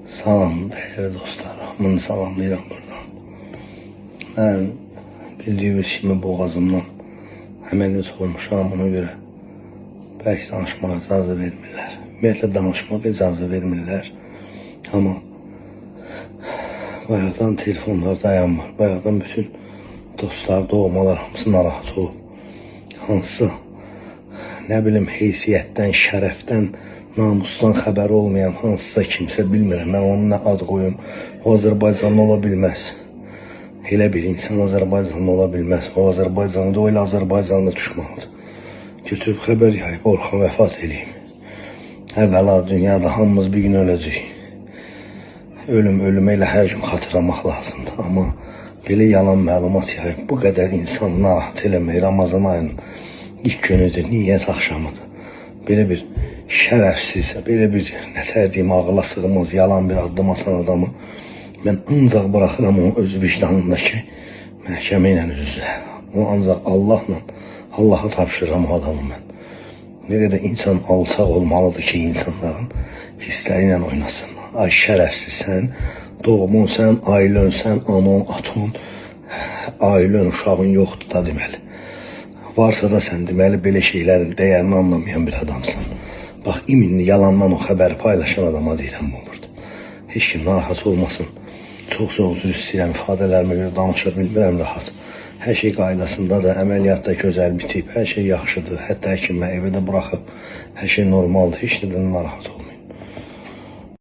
Salam değerli dostlar, hamını salamlayıram buradan. Ben bildiğiniz kimi boğazımdan əməliyyat olmuşam, ona göre belki danışmağa icazə vermirlər. Ümumiyyətlə danışmağa icazə vermirlər. Ama bayaqdan telefonlar dayanmır. Bayaqdan bütün dostlar, doğmalar hamısı narahat olub. Hansısa ne bileyim heysiyyətdən, şərəfdən, namusdan xəbəri olmayan hansısa kimsə bilmirəm. Mən onun nə ad qoyum. O Azərbaycanlı ola bilməz. Elə bir insan Azərbaycanlı ola bilməz. O Azərbaycanlı da o elə Azərbaycanlı düşmanıdır. Götürüb xəbər yayıb Orxan vəfat eləyim. Əvvəla dünyada hamımız bir gün öləcək. Ölümə elə hər gün xatırlamaq lazımdır. Amma belə yalan məlumat yayıb bu qədər insanı narahat eləmək Ramazan ayının ilk günüdür, niyyət axşamıdır. Belə bir şərəfsiz, belə bir nətər deyim, ağıla sığmaz, yalan bir addım atan adamı mən ancaq bırakıram onun öz vicdanındakı məhkəmə ilə üz-üzə. Onu ancaq Allah'a tapşırıram o adamı mən. Ne qədər insan alçaq olmalıdır ki, insanların hissləri ilə oynasın. Ay şərəfsiz sən, doğumun sən, ailən sən, anon, aton, ailən, uşağın yoxdur da deməli. Varsa da sən deməli belə şeylərin dəyərini anlamayan bir adamsın. Bax, iminli yalandan o xəbəri paylaşan adama deyirəm bu burada. Heç kim narahat olmasın. Çox üzr istəyirəm, ifadələrimə görə danışa bilmirəm rahat. Hər şey qaydasında da, əməliyyatda gözəl bitib, hər şey yaxşıdır. Hətta həkimə evi də buraxıb, hər şey normaldır, heç nədən narahat olmasın.